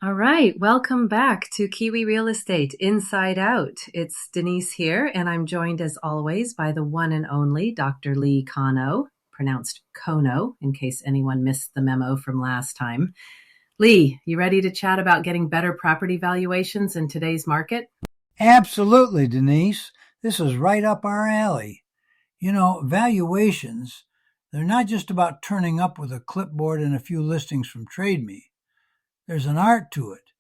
All right, welcome back to Kiwi Real Estate Inside Out. It's Denise here, and I'm joined as always by the one and only Dr. Lee Kano, pronounced Kono, in case anyone missed the memo from last time. Lee, you ready to chat about getting better property valuations in today's market? Absolutely, Denise. This is right up our alley. Valuations, they're not just about turning up with a clipboard and a few listings from Trade Me. There's an art to it.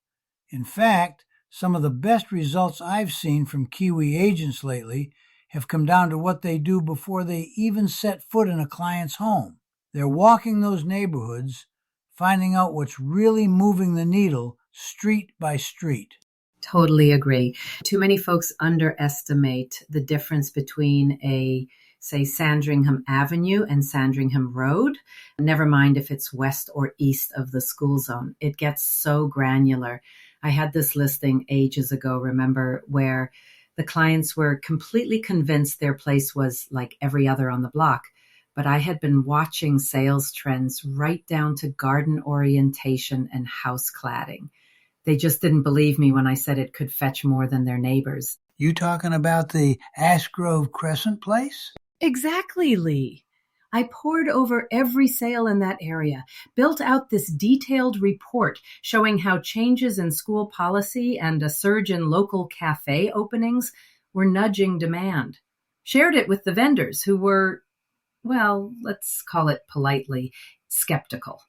In fact, some of the best results I've seen from Kiwi agents lately have come down to what they do before they even set foot in a client's home. They're walking those neighborhoods, finding out what's really moving the needle street by street. Totally agree. Too many folks underestimate the difference between say, Sandringham Avenue and Sandringham Road. Never mind if it's west or east of the school zone. It gets so granular. I had this listing ages ago, remember, where the clients were completely convinced their place was like every other on the block. But I had been watching sales trends right down to garden orientation and house cladding. They just didn't believe me when I said it could fetch more than their neighbors. You talking about the Ash Grove Crescent place? Exactly, Lee. I pored over every sale in that area, built out this detailed report showing how changes in school policy and a surge in local cafe openings were nudging demand. Shared it with the vendors who were, well, let's call it politely, skeptical.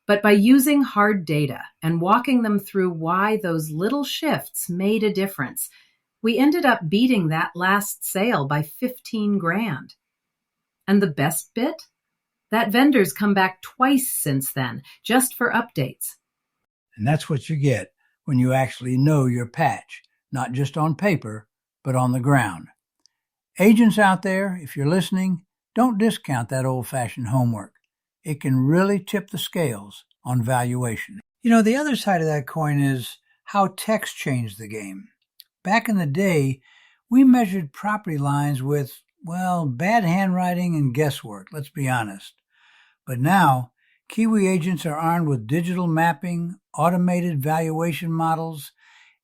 But by using hard data and walking them through why those little shifts made a difference, we ended up beating that last sale by 15 grand. And the best bit? That vendor's come back twice since then, just for updates. And that's what you get when you actually know your patch, not just on paper, but on the ground. Agents out there, if you're listening, don't discount that old-fashioned homework. It can really tip the scales on valuation. The other side of that coin is how tech's changed the game. Back in the day, we measured property lines with, bad handwriting and guesswork, let's be honest. But now, Kiwi agents are armed with digital mapping, automated valuation models,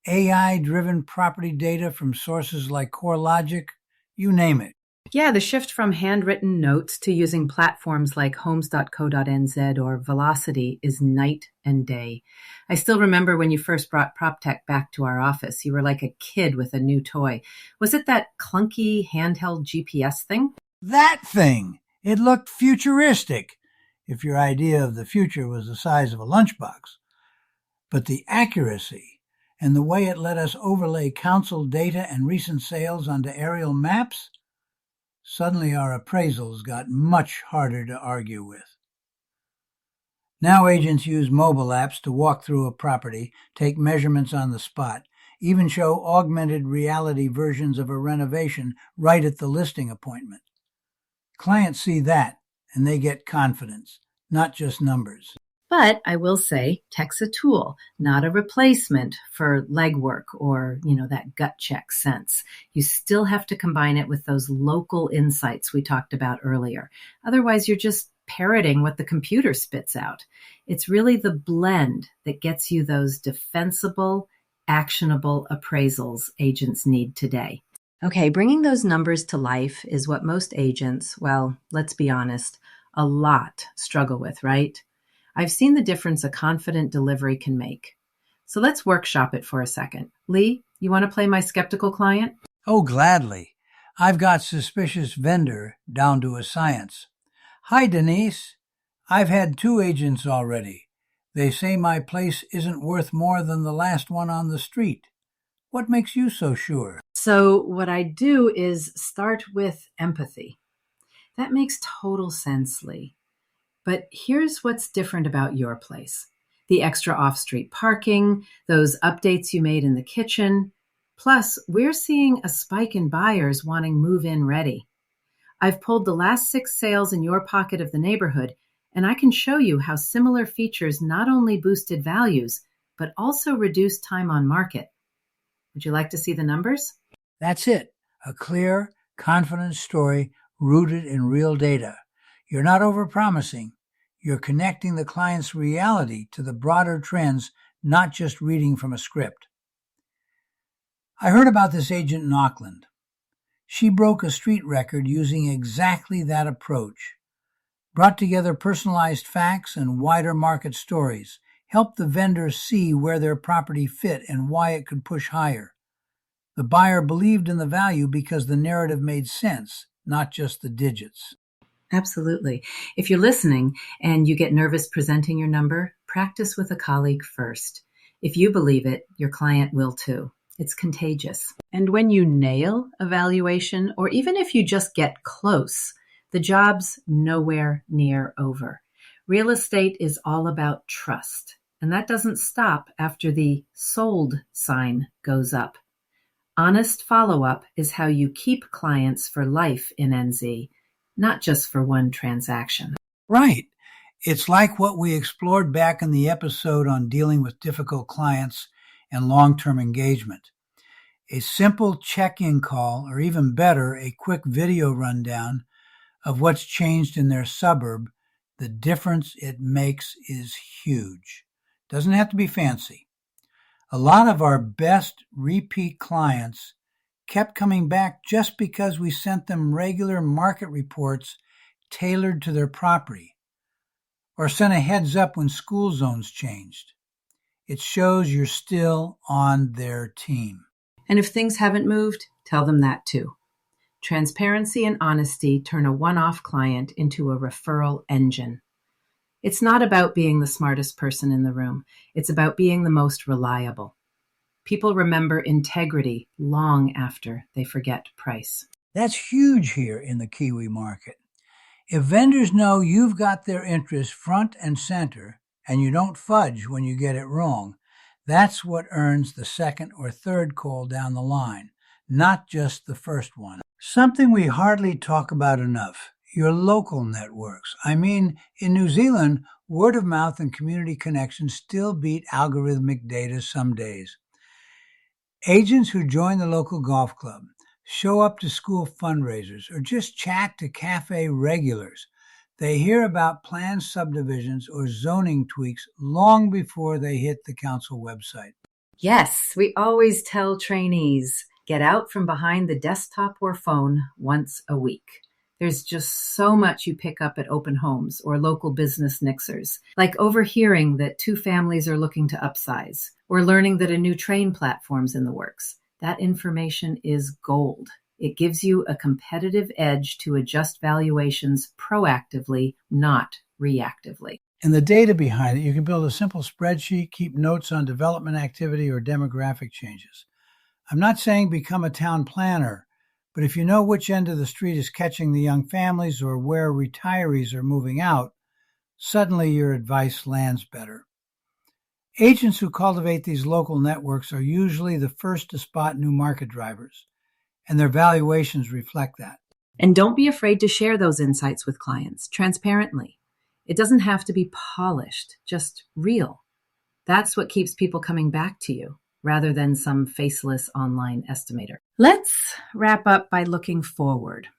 AI-driven property data from sources like CoreLogic, you name it. Yeah, the shift from handwritten notes to using platforms like homes.co.nz or Velocity is night and day. I still remember when you first brought PropTech back to our office. You were like a kid with a new toy. Was it that clunky handheld GPS thing? That thing! It looked futuristic, if your idea of the future was the size of a lunchbox. But the accuracy and the way it let us overlay council data and recent sales onto aerial maps, suddenly our appraisals got much harder to argue with. Now agents use mobile apps to walk through a property, take measurements on the spot, even show augmented reality versions of a renovation right at the listing appointment. Clients see that, and they get confidence, not just numbers. But I will say, tech's a tool, not a replacement for legwork or, that gut check sense. You still have to combine it with those local insights we talked about earlier. Otherwise, you're just parroting what the computer spits out. It's really the blend that gets you those defensible, actionable appraisals agents need today. Okay, bringing those numbers to life is what most agents, well, let's be honest, a lot struggle with, right? I've seen the difference a confident delivery can make. So let's workshop it for a second. Lee, you want to play my skeptical client? Oh, gladly. I've got suspicious vendor down to a science. Hi, Denise. I've had 2 agents already. They say my place isn't worth more than the last one on the street. What makes you so sure? So what I do is start with empathy. That makes total sense, Lee. But here's what's different about your place. The extra off-street parking, those updates you made in the kitchen. Plus, we're seeing a spike in buyers wanting move-in ready. I've pulled the last 6 sales in your pocket of the neighborhood, and I can show you how similar features not only boosted values, but also reduced time on market. Would you like to see the numbers? That's it. A clear, confident story rooted in real data. You're not overpromising. You're connecting the client's reality to the broader trends not just reading from a script. I heard about this agent in Auckland. She broke a street record using exactly that approach, brought together personalized facts and wider market stories, helped the vendors see where their property fit and why it could push higher. The buyer believed in the value because the narrative made sense, not just the digits. Absolutely. If you're listening and you get nervous presenting your number, practice with a colleague first. If you believe it, your client will too. It's contagious. And when you nail a valuation, or even if you just get close, the job's nowhere near over. Real estate is all about trust, and that doesn't stop after the sold sign goes up. Honest follow-up is how you keep clients for life in NZ, not just for one transaction. Right. It's like what we explored back in the episode on dealing with difficult clients and long-term engagement. A simple check-in call, or even better, a quick video rundown of what's changed in their suburb, the difference it makes is huge. Doesn't have to be fancy. A lot of our best repeat clients kept coming back just because we sent them regular market reports tailored to their property, or sent a heads up when school zones changed. It shows you're still on their team. And if things haven't moved, tell them that too. Transparency and honesty turn a one-off client into a referral engine. It's not about being the smartest person in the room. It's about being the most reliable. People remember integrity long after they forget price. That's huge here in the Kiwi market. If vendors know you've got their interests front and center and you don't fudge when you get it wrong, that's what earns the second or third call down the line, not just the first one. Something we hardly talk about enough, your local networks. I mean, in New Zealand, word of mouth and community connections still beat algorithmic data some days. Agents who join the local golf club, show up to school fundraisers, or just chat to cafe regulars, they hear about planned subdivisions or zoning tweaks long before they hit the council website. Yes, we always tell trainees, get out from behind the desktop or phone once a week. There's just so much you pick up at open homes or local business nixers, like overhearing that 2 families are looking to upsize, or learning that a new train platform's in the works. That information is gold. It gives you a competitive edge to adjust valuations proactively, not reactively. And the data behind it, you can build a simple spreadsheet, keep notes on development activity or demographic changes. I'm not saying become a town planner, but if you know which end of the street is catching the young families or where retirees are moving out, suddenly your advice lands better. Agents who cultivate these local networks are usually the first to spot new market drivers, and their valuations reflect that. And don't be afraid to share those insights with clients transparently. It doesn't have to be polished, just real. That's what keeps people coming back to you, rather than some faceless online estimator. Let's wrap up by looking forward.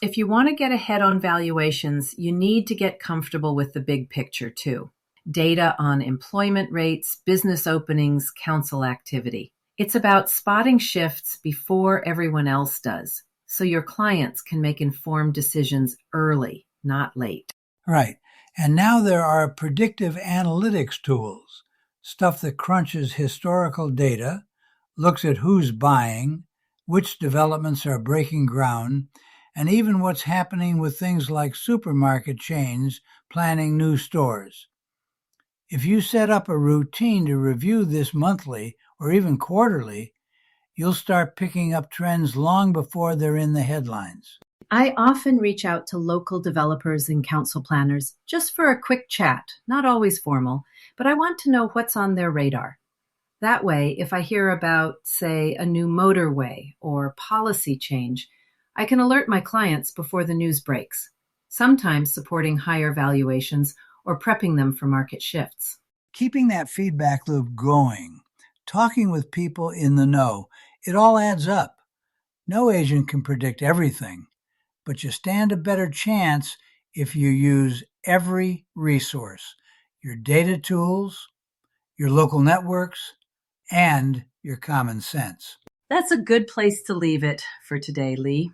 If you want to get ahead on valuations, you need to get comfortable with the big picture too. Data on employment rates, business openings, council activity. It's about spotting shifts before everyone else does, so your clients can make informed decisions early, not late. Right. And now there are predictive analytics tools, stuff that crunches historical data, looks at who's buying, which developments are breaking ground, and even what's happening with things like supermarket chains planning new stores. If you set up a routine to review this monthly or even quarterly, you'll start picking up trends long before they're in the headlines. I often reach out to local developers and council planners just for a quick chat, not always formal, but I want to know what's on their radar. That way, if I hear about, say, a new motorway or policy change, I can alert my clients before the news breaks, sometimes supporting higher valuations or prepping them for market shifts. Keeping that feedback loop going, talking with people in the know, it all adds up. No agent can predict everything, but you stand a better chance if you use every resource, your data tools, your local networks, and your common sense. That's a good place to leave it for today, Lee.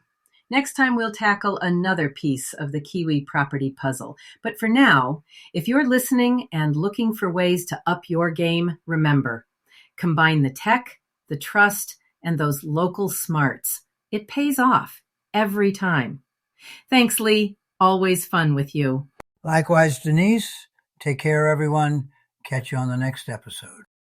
Next time, we'll tackle another piece of the Kiwi property puzzle. But for now, if you're listening and looking for ways to up your game, remember, combine the tech, the trust, and those local smarts. It pays off every time. Thanks, Lee. Always fun with you. Likewise, Denise. Take care, everyone. Catch you on the next episode.